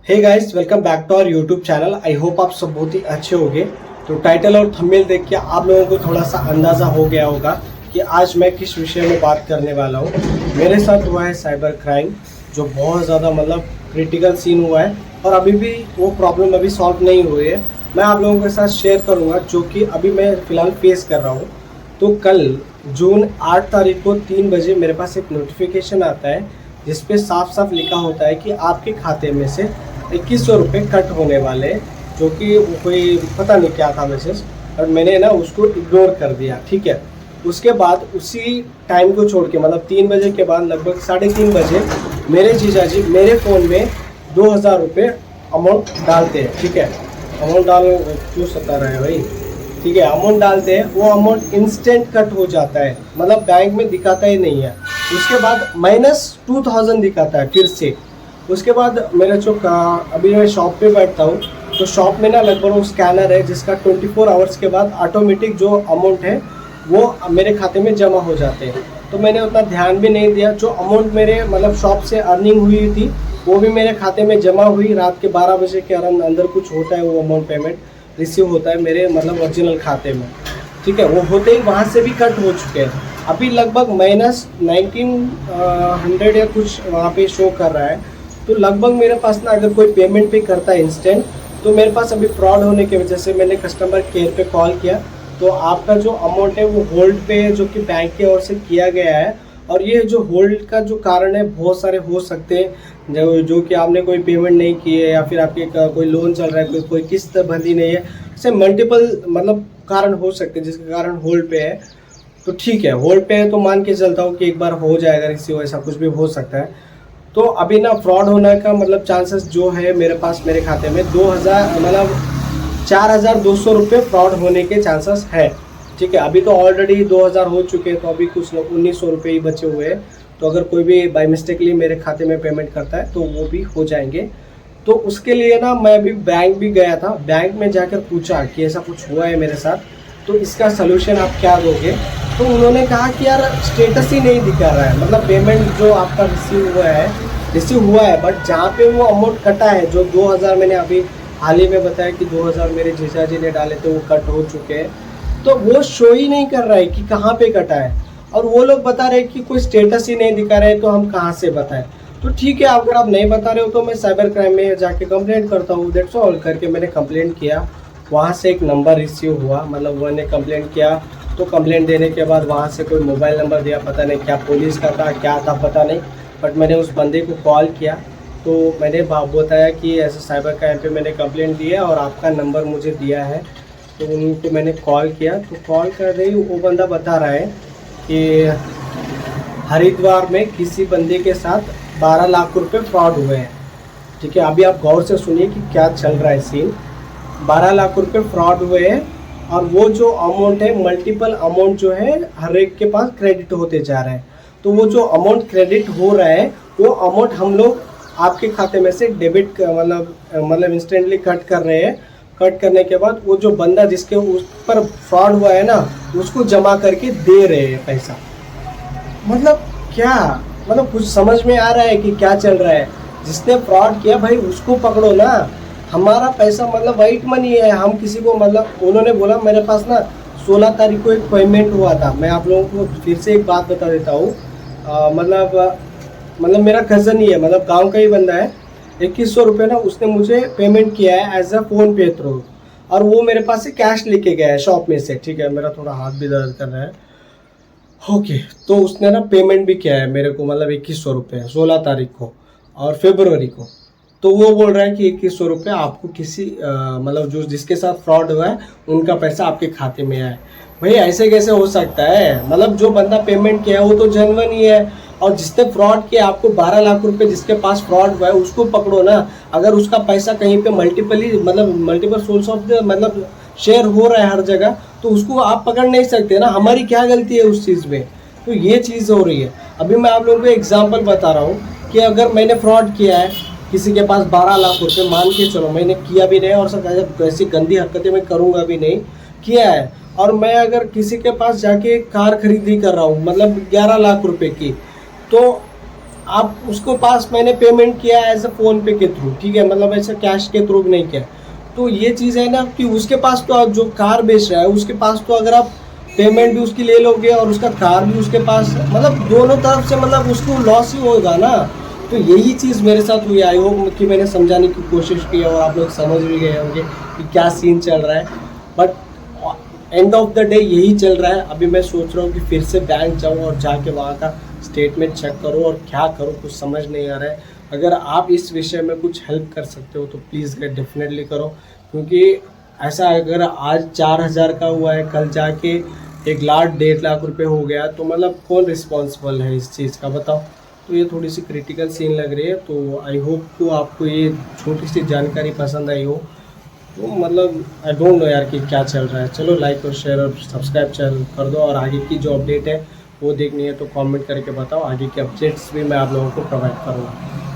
Hey guys, welcome back to our YouTube channel. I hope आप सब बहुत ही अच्छे होंगे। तो टाइटल और थंबनेल देख के आप लोगों को थोड़ा सा अंदाज़ा हो गया होगा कि आज मैं किस विषय में बात करने वाला हूँ। मेरे साथ हुआ है साइबर क्राइम, जो बहुत ज़्यादा क्रिटिकल सीन हुआ है और अभी भी वो प्रॉब्लम अभी सॉल्व नहीं हुई है। मैं आप लोगों के साथ शेयर करूँगा जो कि अभी मैं फ़िलहाल फेस कर रहा हूँ। तो कल जून 8 तारीख को 3 बजे मेरे पास एक नोटिफिकेशन आता है जिस पे साफ साफ लिखा होता है कि आपके खाते में से 2100 रुपये कट होने वाले, जो कि कोई पता नहीं क्या था मैसेज, और मैंने ना उसको इग्नोर कर दिया। ठीक है, उसके बाद उसी टाइम को छोड़ के 3 बजे के बाद लगभग 3:30 बजे मेरे जीजा जी मेरे फ़ोन में 2000 रुपये अमाउंट डालते हैं। ठीक है, अमाउंट डाल क्यों सता रहा है भाई। ठीक है, अमाउंट डालते हैं, वो अमाउंट इंस्टेंट कट हो जाता है, बैंक में दिखाता ही नहीं है। उसके बाद -2000 दिखाता है फिर से। उसके बाद मेरा जो अभी मैं शॉप पे बैठता हूँ, तो शॉप में ना लगभग वो स्कैनर है जिसका 24 आवर्स के बाद ऑटोमेटिक जो अमाउंट है वो मेरे खाते में जमा हो जाते हैं। तो मैंने उतना ध्यान भी नहीं दिया। जो अमाउंट मेरे शॉप से अर्निंग हुई थी वो भी मेरे खाते में जमा हुई। रात के 12 बजे के अंदर कुछ होता है, वो अमाउंट पेमेंट रिसीव होता है मेरे ओरिजिनल खाते में। ठीक है, वो होते ही वहाँ से भी कट हो चुके हैं। अभी लगभग -1900 या कुछ वहाँ पे शो कर रहा है। तो लगभग मेरे पास ना अगर कोई पेमेंट भी करता है इंस्टेंट, तो मेरे पास अभी फ्रॉड होने की वजह से मैंने कस्टमर केयर पे कॉल किया। तो आपका जो अमाउंट है वो होल्ड पे है, जो कि बैंक की ओर से किया गया है। और ये जो होल्ड का जो कारण है बहुत सारे हो सकते हैं, जो कि आपने कोई पेमेंट नहीं की है, या फिर आपके कोई लोन चल रहा है, कोई किस्त बंधी नहीं है। ऐसे मल्टीपल कारण हो सकते हैं जिसके कारण होल्ड पे है। तो ठीक है, होल्ड पे है तो मान के चलता हूँ कि एक बार हो जाएगा रिसीव, ऐसा कुछ भी हो सकता है। तो अभी ना फ्रॉड होने का चांसेस जो है मेरे पास मेरे खाते में 4200 रुपये फ्रॉड होने के चांसेस है। ठीक है, अभी तो ऑलरेडी 2000 हो चुके हैं, तो अभी कुछ 1900 रुपये ही बचे हुए हैं। तो अगर कोई भी बाई मिस्टेकली मेरे खाते में पेमेंट करता है तो वो भी हो जाएंगे। तो उसके लिए ना मैं अभी बैंक भी गया था। बैंक में जाकर पूछा कि ऐसा कुछ हुआ है मेरे साथ, तो इसका सलूशन आप क्या दोगे। तो उन्होंने कहा कि यार स्टेटस ही नहीं दिखा रहा है, पेमेंट जो आपका रिसीव हुआ है, बट जहाँ पे वो अमाउंट कटा है, जो 2000 मैंने अभी हाल ही में बताया कि 2000 मेरे जीजा जी ने डाले थे, वो कट हो चुके हैं। तो वो शो ही नहीं कर रहा है कि कहाँ पे कटा है, और वो लोग बता रहे हैं कि कोई स्टेटस ही नहीं दिखा रहे हैं, तो हम कहाँ से बताएं। तो ठीक है, अगर आप नहीं बता रहे हो तो मैं साइबर क्राइम में जाके कंप्लेंट करता हूँ। दैट्स ऑल करके मैंने कंप्लेंट किया। वहाँ से एक नंबर रिसीव हुआ, मैंने कंप्लेंट किया। तो कंप्लेंट देने के बाद वहाँ से कोई मोबाइल नंबर दिया, पता नहीं क्या पुलिस का था क्या था पता नहीं, बट मैंने उस बंदे को कॉल किया। तो मैंने बताया कि ऐसे साइबर क्राइम पे मैंने कंप्लेंट दी है और आपका नंबर मुझे दिया है। तो उनको मैंने कॉल किया। तो कॉल कर रही वो बंदा बता रहा है कि हरिद्वार में किसी बंदे के साथ 12 लाख रुपए फ्रॉड हुए हैं। ठीक है, अभी आप गौर से सुनिए कि क्या चल रहा है सीन। 12 लाख रुपए फ्रॉड हुए हैं, और वो जो अमाउंट है, मल्टीपल अमाउंट जो है हर एक के पास क्रेडिट होते जा रहे हैं। तो वो जो अमाउंट क्रेडिट हो रहा है, वो अमाउंट हम लोग आपके खाते में से डेबिट इंस्टेंटली कट कर रहे हैं। कट करने के बाद वो जो बंदा जिसके उस पर फ्रॉड हुआ है ना, उसको जमा करके दे रहे हैं पैसा। क्या कुछ समझ में आ रहा है कि क्या चल रहा है। जिसने फ्रॉड किया भाई उसको पकड़ो ना। हमारा पैसा वाइट मनी है। हम किसी को उन्होंने बोला मेरे पास ना 16 तारीख को एक पेमेंट हुआ था। मैं आप लोगों को फिर से एक बात बता देता हूँ। मेरा कज़न ही है, गांव का ही बंदा है। 2100 रुपये ना उसने मुझे पेमेंट किया है एज अ फ़ोन पे थ्रू, और वो मेरे पास से कैश लेके गया है शॉप में से। ठीक है, मेरा थोड़ा हाथ भी दर्द कर रहा है। ओके, तो उसने ना पेमेंट भी किया है मेरे को 2100 रुपये 16 तारीख को और फरवरी को। तो वो बोल रहा है कि 2100 रुपये आपको किसी जो जिसके साथ फ्रॉड हुआ है उनका पैसा आपके खाते में आए। भाई ऐसे कैसे हो सकता है। जो बंदा पेमेंट किया है वो तो जेन्युइन ही है, और जिसने फ्रॉड किया आपको 12 लाख रुपए जिसके पास फ्रॉड हुआ है उसको पकड़ो ना। अगर उसका पैसा कहीं पे मल्टीपल सोर्स ऑफ शेयर हो रहा है हर जगह, तो उसको आप पकड़ नहीं सकते ना। हमारी क्या गलती है उस चीज़ में। तो ये चीज़ हो रही है। अभी मैं आप लोगों को एग्जाम्पल बता रहा हूँ कि अगर मैंने फ्रॉड किया है किसी के पास 12 लाख रुपए, मान के चलो मैंने किया भी नहीं, और सब ऐसी गंदी हरकतें मैं करूँगा भी नहीं, किया है। और मैं अगर किसी के पास जाके कार खरीदी कर रहा हूँ 11 लाख रुपए की, तो आप उसको पास मैंने पेमेंट किया एज अ फ़ोन पे के थ्रू, ठीक है, मतलब ऐसा कैश के थ्रू नहीं किया। तो ये चीज़ है ना कि उसके पास तो जो कार बेच रहा है उसके पास तो अगर आप पेमेंट भी उसकी ले लोगे और उसका कार भी उसके पास, मतलब दोनों तरफ से मतलब उसको लॉस ही होगा ना। तो यही चीज़ मेरे साथ हुई। आई होप कि मैंने समझाने की कोशिश की और आप लोग समझ भी गए होंगे कि क्या सीन चल रहा है। But end of the day यही चल रहा है। अभी मैं सोच रहा हूँ कि फिर से बैंक जाऊँ और जाके वहाँ का स्टेटमेंट चेक करो और क्या करो, कुछ समझ नहीं आ रहा है। अगर आप इस विषय में कुछ हेल्प कर सकते हो तो प्लीज़ डेफिनेटली करो, क्योंकि ऐसा अगर आज 4,000 का हुआ है, कल जाके 1 लाख 1.5 लाख रुपए हो गया, तो मतलब कौन रिस्पॉन्सिबल है इस चीज़ का, बताओ। तो ये थोड़ी सी क्रिटिकल सीन लग रही है। तो आई होप को आपको ये छोटी सी जानकारी पसंद आई हो। तो मतलब आई डोंट नो यार कि क्या चल रहा है। चलो लाइक और शेयर और सब्सक्राइब चैनल कर दो, और आगे की जो अपडेट है वो देखनी है तो कमेंट करके बताओ। आगे के अपडेट्स भी मैं आप लोगों को प्रोवाइड करूँगा।